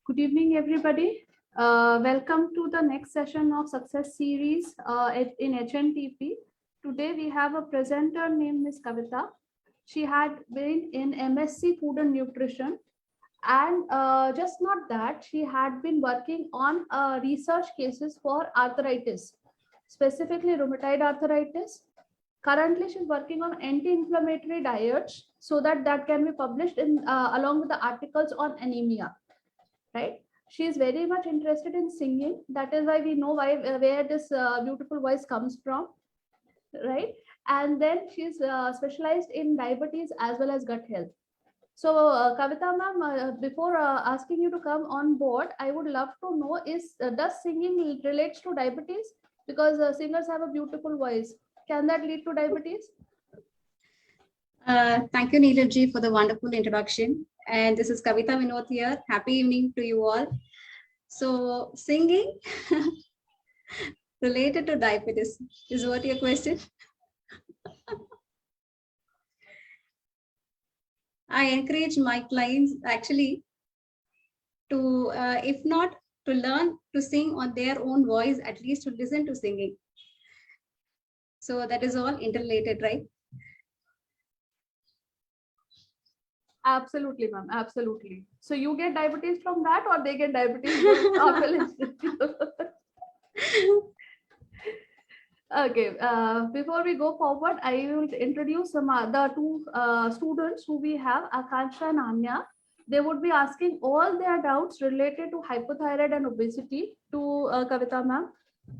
Good evening, everybody. Welcome to the next session of Success Series in HNTP. Today we have a presenter named Ms. Kavitha. She had been in MSc Food and Nutrition, and just not that, she had been working on research cases for arthritis, specifically rheumatoid arthritis. Currently, she's working on anti-inflammatory diets so that can be published in along with the articles on anemia. Right? She is very much interested in singing. That is why we know where this beautiful voice comes from, right? And then she's specialized in diabetes as well as gut health. So, Kavitha ma'am, before asking you to come on board, I would love to know does singing relates to diabetes? Because singers have a beautiful voice. Can that lead to diabetes? Thank you, Neelabji, for the wonderful introduction. And this is Kavitha Vinod here. Happy evening to you all. So, singing related to diabetes is what your question? I encourage my clients actually to, if not to learn to sing on their own voice, at least to listen to singing. So that is all interrelated, right? Absolutely, ma'am. Absolutely. So you get diabetes from that, or they get diabetes after listening? Okay. Before we go forward, I will introduce the two students who we have, Akansha and Anya. They would be asking all their doubts related to hypothyroid and obesity to Kavitha ma'am.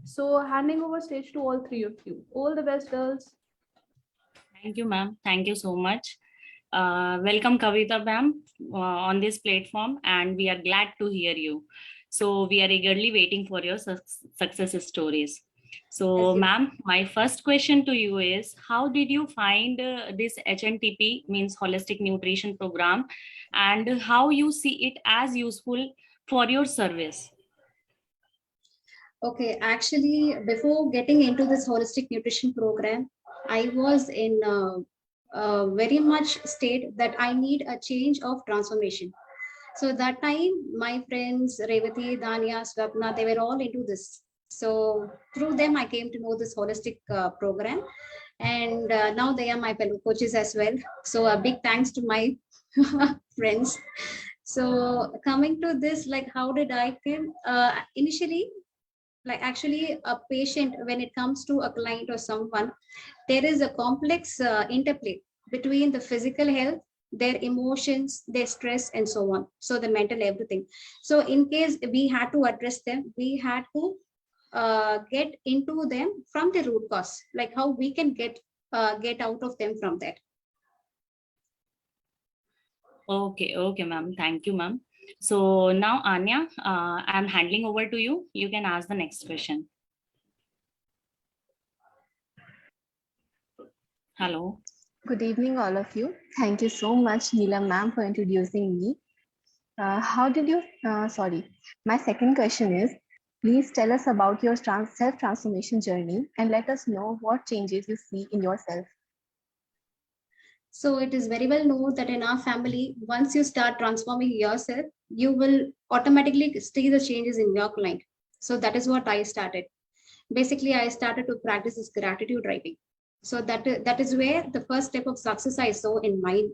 So handing over stage to all three of you. All the best, girls. Thank you, ma'am. Thank you so much. Welcome, Kavitha ma'am, on this platform, and we are glad to hear you. So we are eagerly waiting for your success stories. So, ma'am, my first question to you is, how did you find this HNTP, means Holistic Nutrition Program, and how you see it as useful for your service? Okay, actually, before getting into this Holistic Nutrition Program, I was in very much state that I need a change of transformation. So that time, my friends, Revati, Danya, Swapna, they were all into this. So through them, I came to know this holistic program. And now they are my fellow coaches as well. So a big thanks to my friends. So coming to this, like how did I came? Initially, like actually a patient, when it comes to a client or someone, there is a complex interplay between the physical health, their emotions, their stress, and so on. So the mental everything. So in case we had to address them, we had to get into them from the root cause, like how we can get out of them from that. Okay, ma'am. Thank you, ma'am. So now, Anya, I'm handing over to you. You can ask the next question. Hello. Good evening, all of you. Thank you so much, Neela ma'am, for introducing me. My second question is, please tell us about your self-transformation journey and let us know what changes you see in yourself. So it is very well known that in our family, once you start transforming yourself, you will automatically see the changes in your client. So that is what I started. Basically, I started to practice this gratitude writing. So that is where the first step of success I saw in mine.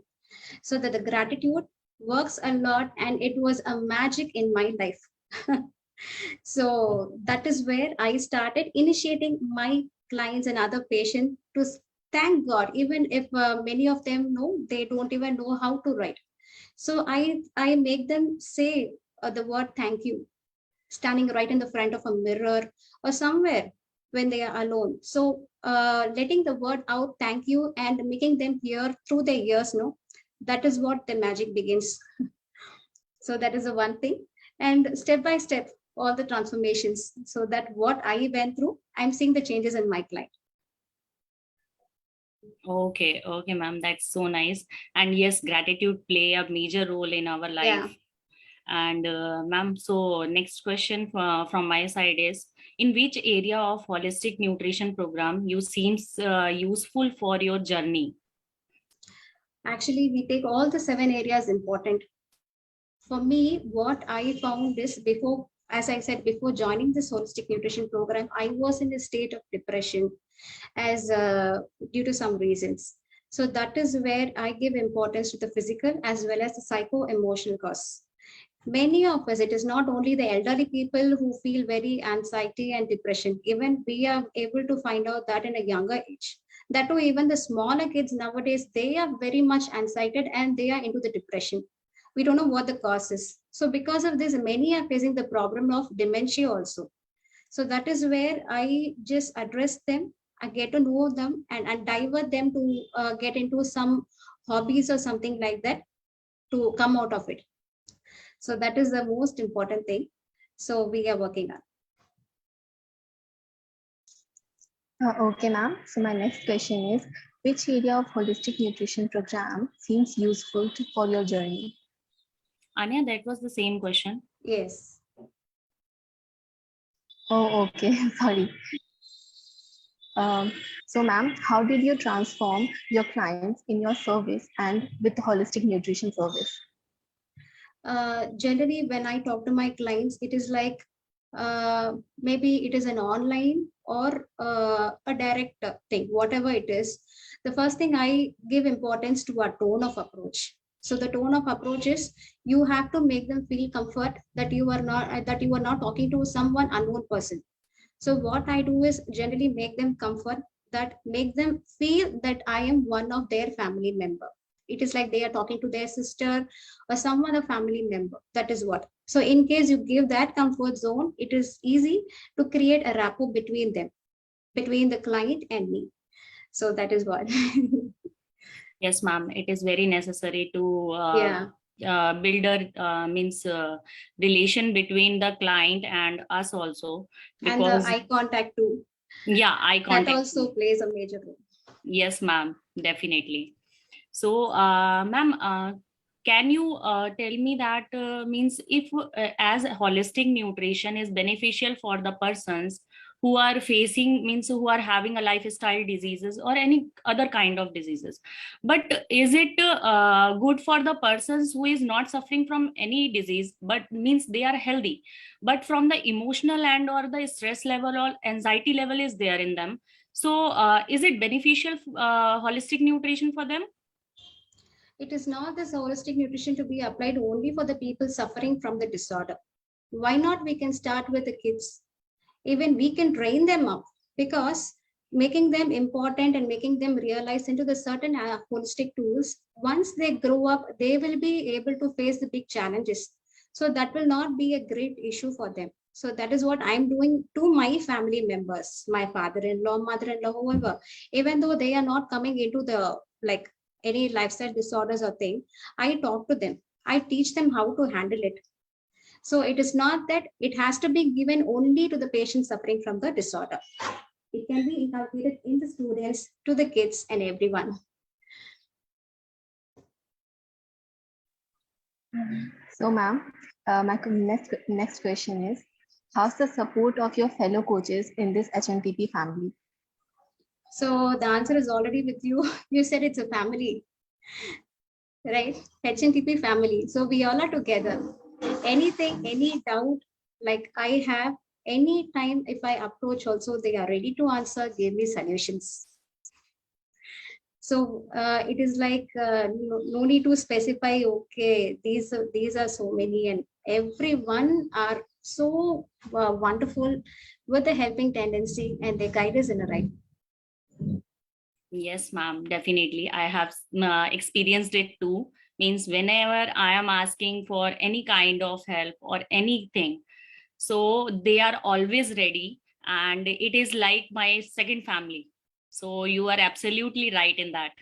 So that the gratitude works a lot, and it was a magic in my life. So that is where I started initiating my clients and other patients to thank God, even if many of them know they don't even know how to write. So I make them say the word thank you, standing right in the front of a mirror or somewhere when they are alone. So letting the word out, thank you, and making them hear through their ears, that is what the magic begins. So that is the one thing. And step by step, all the transformations, so that what I went through, I'm seeing the changes in my client. Okay, ma'am, that's so nice. And yes, gratitude play a major role in our life. Yeah. And ma'am, so next question from my side is, in which area of holistic nutrition program you seems useful for your journey? Actually, we take all the 7 areas important. For me, what I found is before, as I said, before joining this holistic nutrition program, I was in a state of depression as due to some reasons. So that is where I give importance to the physical as well as the psycho-emotional cause. Many of us, it is not only the elderly people who feel very anxiety and depression. Even we are able to find out that in a younger age. That too, even the smaller kids nowadays, they are very much anxiety and they are into the depression. We don't know what the cause is. So because of this, many are facing the problem of dementia also. So that is where I just address them, I get to know them and divert them to get into some hobbies or something like that to come out of it. So that is the most important thing. So we are working on. Okay, ma'am. So my next question is, which area of holistic nutrition program seems useful for your journey? Anya, that was the same question. Yes. Oh, okay. Sorry. So, ma'am, how did you transform your clients in your service and with the holistic nutrition service? Generally, when I talk to my clients, it is like maybe it is an online or a direct thing, whatever it is. The first thing I give importance to a tone of approach. So the tone of approach is you have to make them feel comfort that you are not talking to someone unknown person. So what I do is generally make them comfort, that make them feel that I am one of their family member. It is like they are talking to their sister or some other family member. That is what. So in case you give that comfort zone, it is easy to create a rapport between them, between the client and me. So that is what. Yes, ma'am. It is very necessary to Yeah. build a relation between the client and us also, And the because eye contact too. yeah, eye That contact. also plays a major role. Yes, ma'am. Definitely. So, ma'am, can you tell me that means if as holistic nutrition is beneficial for the persons who are facing, means who are having a lifestyle diseases or any other kind of diseases, but is it good for the persons who is not suffering from any disease but means they are healthy, but from the emotional and or the stress level or anxiety level is there in them? So is it beneficial holistic nutrition for them? It is not this holistic nutrition to be applied only for the people suffering from the disorder. Why not we can start with the kids? Even we can train them up, because making them important and making them realize into the certain holistic tools, once they grow up, they will be able to face the big challenges. So that will not be a great issue for them. So that is what I'm doing to my family members, my father-in-law, mother-in-law, whoever. Even though they are not coming into the like any lifestyle disorders or thing, I talk to them. I teach them how to handle it. So it is not that it has to be given only to the patient suffering from the disorder. It can be inculcated in the students, to the kids and everyone. So, ma'am, my next question is, how's the support of your fellow coaches in this HNTP family? So the answer is already with you. You said it's a family, right? HNTP family. So we all are together. Anything, any doubt, like I have, any time if I approach also, they are ready to answer, give me solutions. So it is like no need to specify, okay, these are so many, and everyone are so wonderful with a helping tendency, and they guide us in the right. Yes, ma'am, definitely. I have experienced it too. Means whenever I am asking for any kind of help or anything, so they are always ready, and it is like my second family. So you are absolutely right in that.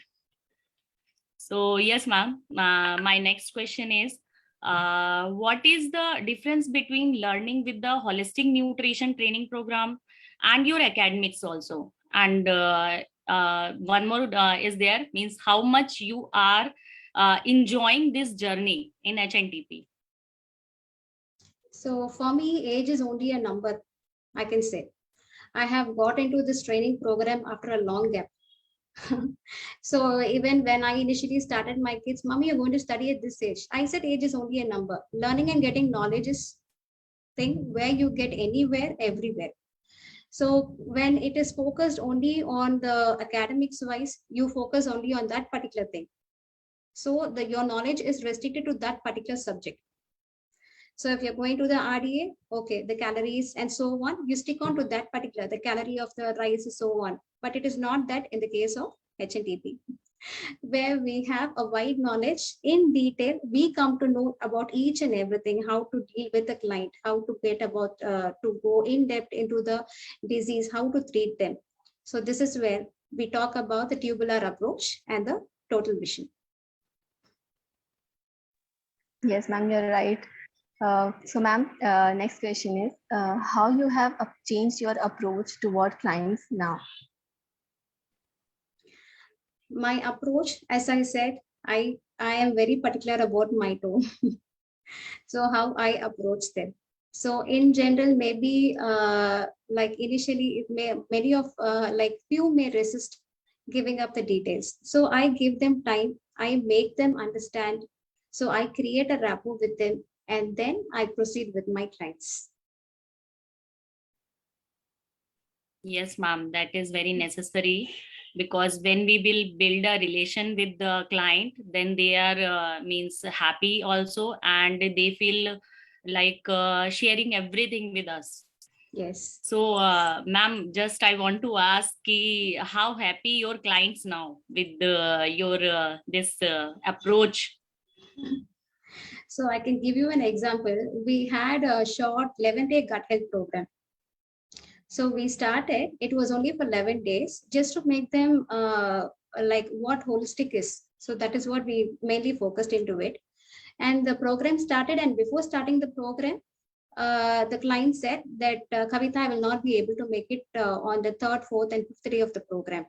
So yes, ma'am. My next question is, what is the difference between learning with the holistic nutrition training program and your academics also? And one more is there, means how much you are enjoying this journey in HNTP? So for me, age is only a number, I can say. I have got into this training program after a long gap. So even when I initially started my kids, mommy, you're going to study at this age. I said age is only a number. Learning and getting knowledge is thing where you get anywhere, everywhere. So when it is focused only on the academics wise, you focus only on that particular thing. So your knowledge is restricted to that particular subject. So if you're going to the RDA, okay, the calories and so on, you stick on to that particular, the calorie of the rice, so on. But it is not that in the case of HNTP, where we have a wide knowledge in detail. We come to know about each and everything, how to deal with the client, how to get about, to go in depth into the disease, how to treat them. So this is where we talk about the tubular approach and the total vision. Yes, ma'am, you're right. So, ma'am, next question is how you have changed your approach toward clients now? My approach, as I said, I am very particular about my tone. So how I approach them. So in general, maybe like initially, it may many of like few may resist giving up the details. So I give them time. I make them understand. So I create a rapport with them, and then I proceed with my clients. Yes, ma'am, that is very necessary, because when we will build a relation with the client, then they are means happy also, and they feel like sharing everything with us. Yes. So, ma'am, just I want to ask how happy your clients now with your this approach. So I can give you an example. We had a short 11-day gut health program. So we started, it was only for 11 days, just to make them like what holistic is. So that is what we mainly focused into it. And the program started, and before starting the program, the client said that Kavitha, I will not be able to make it on the third, fourth, and fifth day of the program.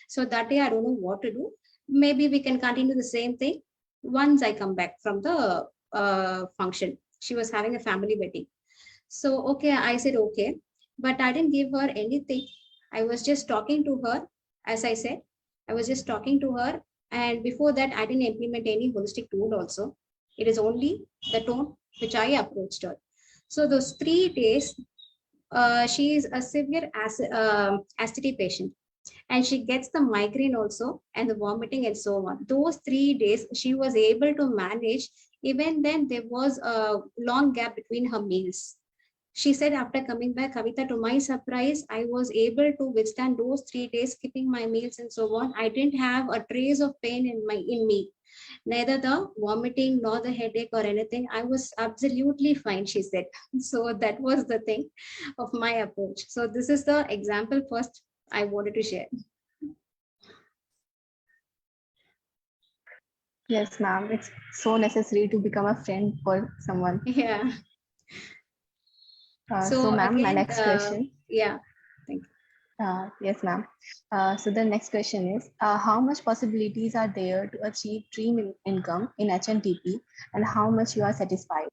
So that day, I don't know what to do. Maybe we can continue the same thing once I come back from the function. She was having a family wedding. So, okay, I said, okay, but I didn't give her anything. I was just talking to her. As I said, I was just talking to her. And before that, I didn't implement any holistic tool also. It is only the tone which I approached her. So those 3 days, she is a severe acidity patient, and she gets the migraine also and the vomiting and so on. Those 3 days, she was able to manage. Even then, there was a long gap between her meals. She said after coming back, Kavitha, to my surprise, I was able to withstand those 3 days, skipping my meals and so on. I didn't have a trace of pain in me, neither the vomiting nor the headache or anything. I was absolutely fine, she said. So that was the thing of my approach. So this is the example first I wanted to share. Yes, ma'am, it's so necessary to become a friend for someone. Yeah. So, ma'am, my again, next question. yeah. Thank you. Yes, ma'am. So the next question is, how much possibilities are there to achieve dream income in HNTP, and how much you are satisfied?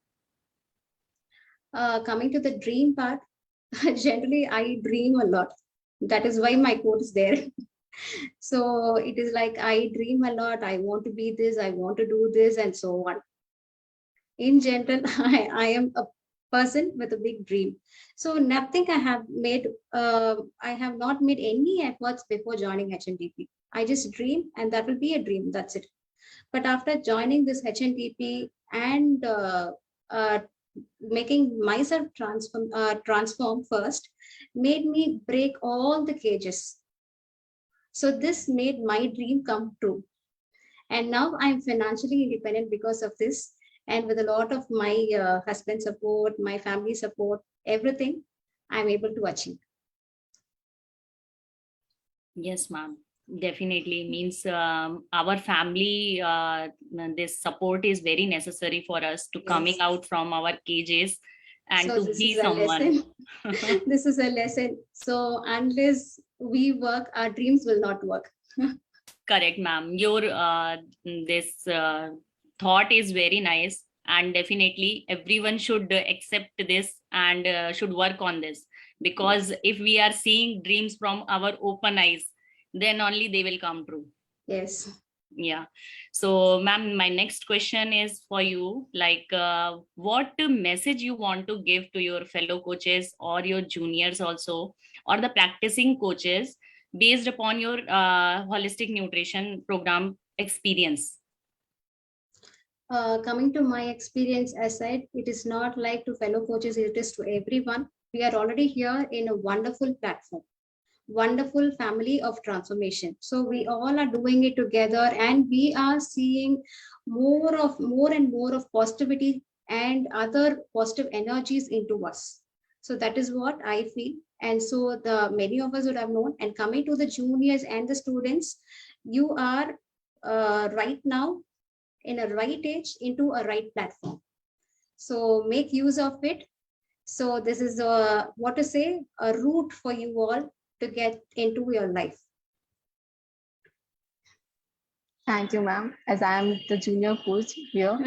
Coming to the dream part, generally I dream a lot. That is why my quote is there. So it is like I dream a lot. I want to be this, I want to do this, and so on. In general, I am a person with a big dream. So nothing I have made, I have not made any efforts before joining HNTP. I just dream, and that will be a dream. That's it. But after joining this HNTP and making myself transform first, made me break all the cages. So this made my dream come true. And now I'm financially independent because of this. And with a lot of my husband's support, my family support, everything, I'm able to achieve. Yes, ma'am. Definitely means our family, this support is very necessary for us to coming out from our cages and So to this be is a someone. lesson. This is a lesson. So unless we work, our dreams will not work. Correct, ma'am. Your this thought is very nice, and definitely everyone should accept this and should work on this, because if we are seeing dreams from our open eyes, then only they will come true. Yes. Yeah. So, ma'am, my next question is for you. Like, what message you want to give to your fellow coaches or your juniors also, or the practicing coaches based upon your holistic nutrition program experience? Coming to my experience, as said, it is not like to fellow coaches, it is to everyone. We are already here in a wonderful platform, wonderful family of transformation. So we all are doing it together, and we are seeing more and more of positivity and other positive energies into us. So that is what I feel. And so the many of us would have known. And coming to the juniors and the students, you are right now in a right age into a right platform. So make use of it. So this is what to say, a route for you all to get into your life. Thank you, ma'am. As I am the junior coach here,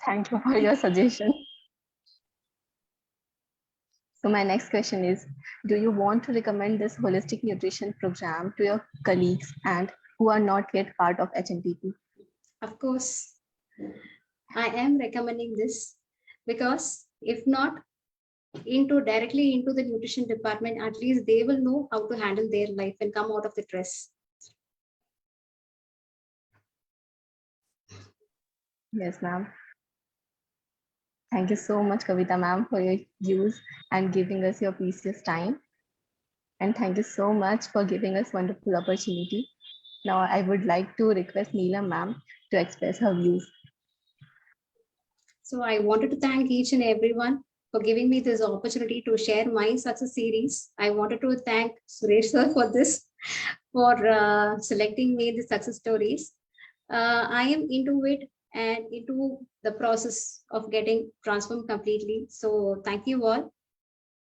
thank you for your suggestion. So my next question is, do you want to recommend this holistic nutrition program to your colleagues and who are not yet part of HNTP? Of course, I am recommending this because if not directly into the nutrition department, at least they will know how to handle their life and come out of the stress. Yes, ma'am. Thank you so much, Kavitha ma'am, for your use and giving us your precious time. And thank you so much for giving us wonderful opportunity. Now I would like to request Neela ma'am to express her views. So I wanted to thank each and everyone for giving me this opportunity to share my success series. I wanted to thank Suresh sir for this, for selecting me the success stories. I am into it and into the process of getting transformed completely. So thank you all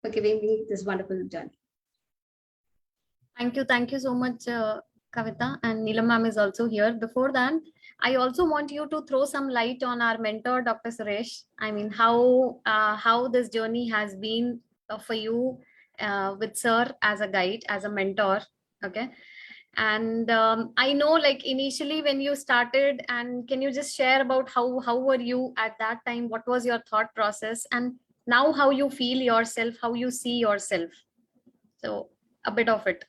for giving me this wonderful journey. Thank you so much, Kavitha, and Neelam ma'am is also here. Before that, I also want you to throw some light on our mentor, Dr. Suresh. I mean, how this journey has been for you with Sir as a guide, as a mentor. Okay. And I know, like initially when you started, and can you just share about how were you at that time? What was your thought process, and now how you feel yourself, how you see yourself? So a bit of it.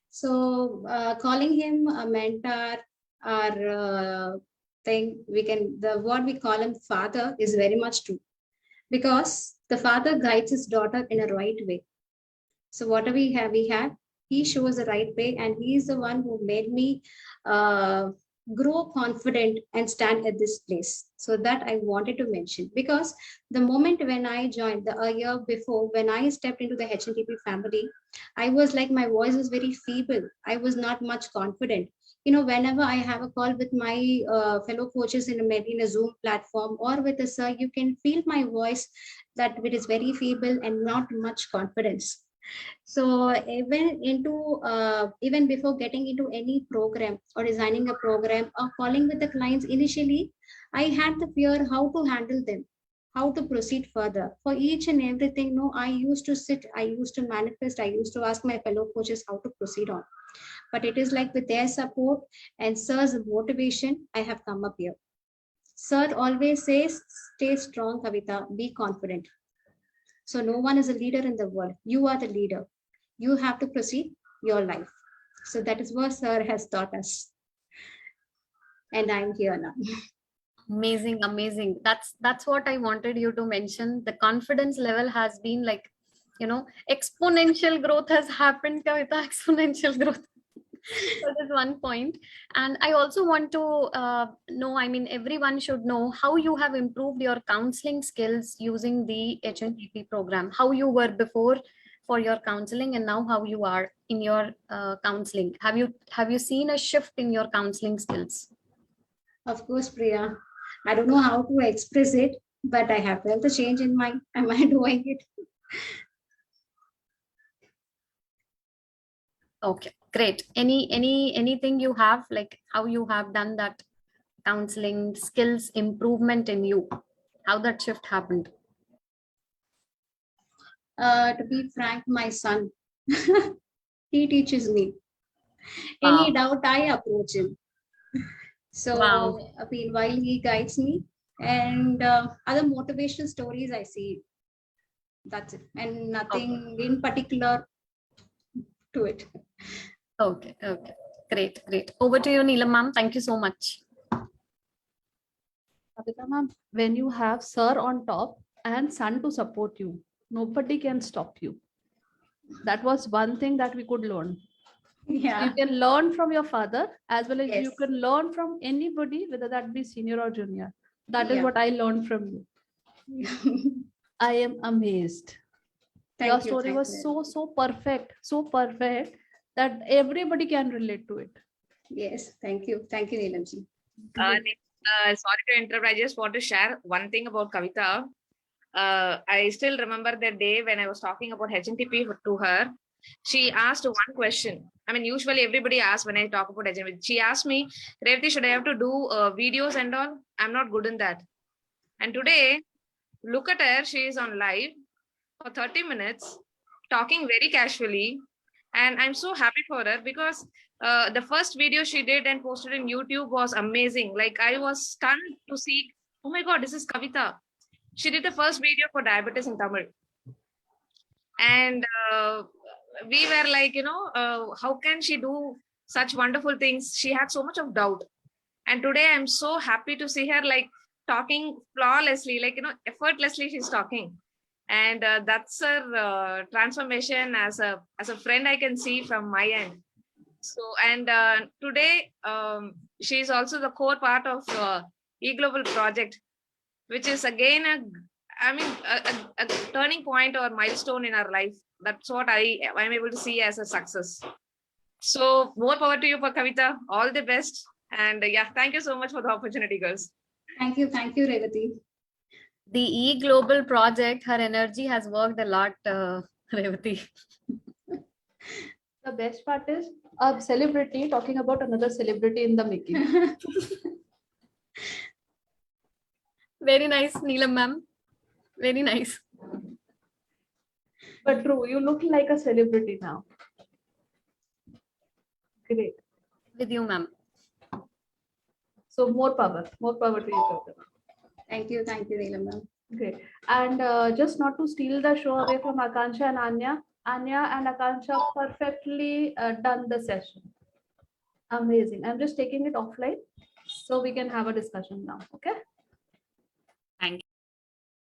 So calling him a mentor or thing, the word we call him father is very much true, because the father guides his daughter in a right way. So whatever we have, he shows the right way, and he is the one who made me grow confident and stand at this place. So that I wanted to mention, because the moment when I joined, a year before, when I stepped into the HNTP family, I was like, my voice was very feeble. I was not much confident. Whenever I have a call with my fellow coaches in a Zoom platform or with a sir, you can feel my voice that it is very feeble and not much confidence. So even before getting into any program or designing a program or calling with the clients initially, I had the fear how to handle them, how to proceed further. For each and everything, no, I used to sit, I used to manifest, I used to ask my fellow coaches how to proceed on. But it is like with their support and Sir's motivation, I have come up here. Sir always says, stay strong, Kavitha, be confident. So no one is a leader in the world. You are the leader. You have to proceed your life. So that is what Sir has taught us. And I'm here now. Amazing. That's what I wanted you to mention. The confidence level has been like, exponential growth has happened, Kavitha, exponential growth. So that's one point. And I also want to know, I mean, everyone should know how you have improved your counseling skills using the HNTP program, how you were before for your counseling and now how you are in your counseling. Have you seen a shift in your counseling skills? Of course, Priya. I don't know how to express it, but I have felt the change in my, am I doing it? Okay, great. Anything you have, like how you have done that counseling skills improvement in you, how that shift happened? To be frank, my son, he teaches me. Any Wow. doubt, I approach him. So, Wow. I mean, while he guides me, and other motivational stories I see, that's it, and nothing in particular to it. Okay. Okay. Great. Great. Over to you, Neelam ma'am. Thank you so much. Kavitha ma'am, when you have sir on top and son to support you, nobody can stop you. That was one thing that we could learn. Yeah. You can learn from your father as well as you Yes. can learn from anybody, whether that be senior or junior. That is Yeah. what I learned from you. I am amazed. Your Thank you. story Thank was you. so perfect that everybody can relate to it. Yes. Thank you. Thank you, Neelamji. Great. Sorry to interrupt. I just want to share one thing about Kavitha. I still remember the day when I was talking about HNTP to her. She asked one question. I mean, usually everybody asks when I talk about HNTP. She asked me, Revati, should I have to do videos and all? I'm not good in that. And today, look at her. She is on live for 30 minutes, talking very casually. And I'm so happy for her because the first video she did and posted in YouTube was amazing. Like, I was stunned to see, oh my God, this is Kavitha. She did the first video for diabetes in Tamil. And we were like, how can she do such wonderful things? She had so much of doubt. And today I'm so happy to see her like talking flawlessly, like, effortlessly she's talking. And that's her transformation as a friend I can see from my end. So, and today she's also the core part of eGlobal project, which is again a turning point or milestone in our life. That's what I'm able to see as a success. So more power to you for Kavitha. All the best. And yeah, thank you so much for the opportunity, girls. Thank you. Thank you, Revati. The e-global project, her energy has worked a lot, Revati. The best part is a celebrity talking about another celebrity in the making. Very nice, Neelam ma'am. Very nice. But true, you look like a celebrity now. Great. With you, ma'am. So more power to you, Kavitha. Thank you. Thank you, Neelam. Great. And just not to steal the show away from Akansha and Anya and Akansha perfectly done the session. Amazing. I'm just taking it offline so we can have a discussion now. Okay.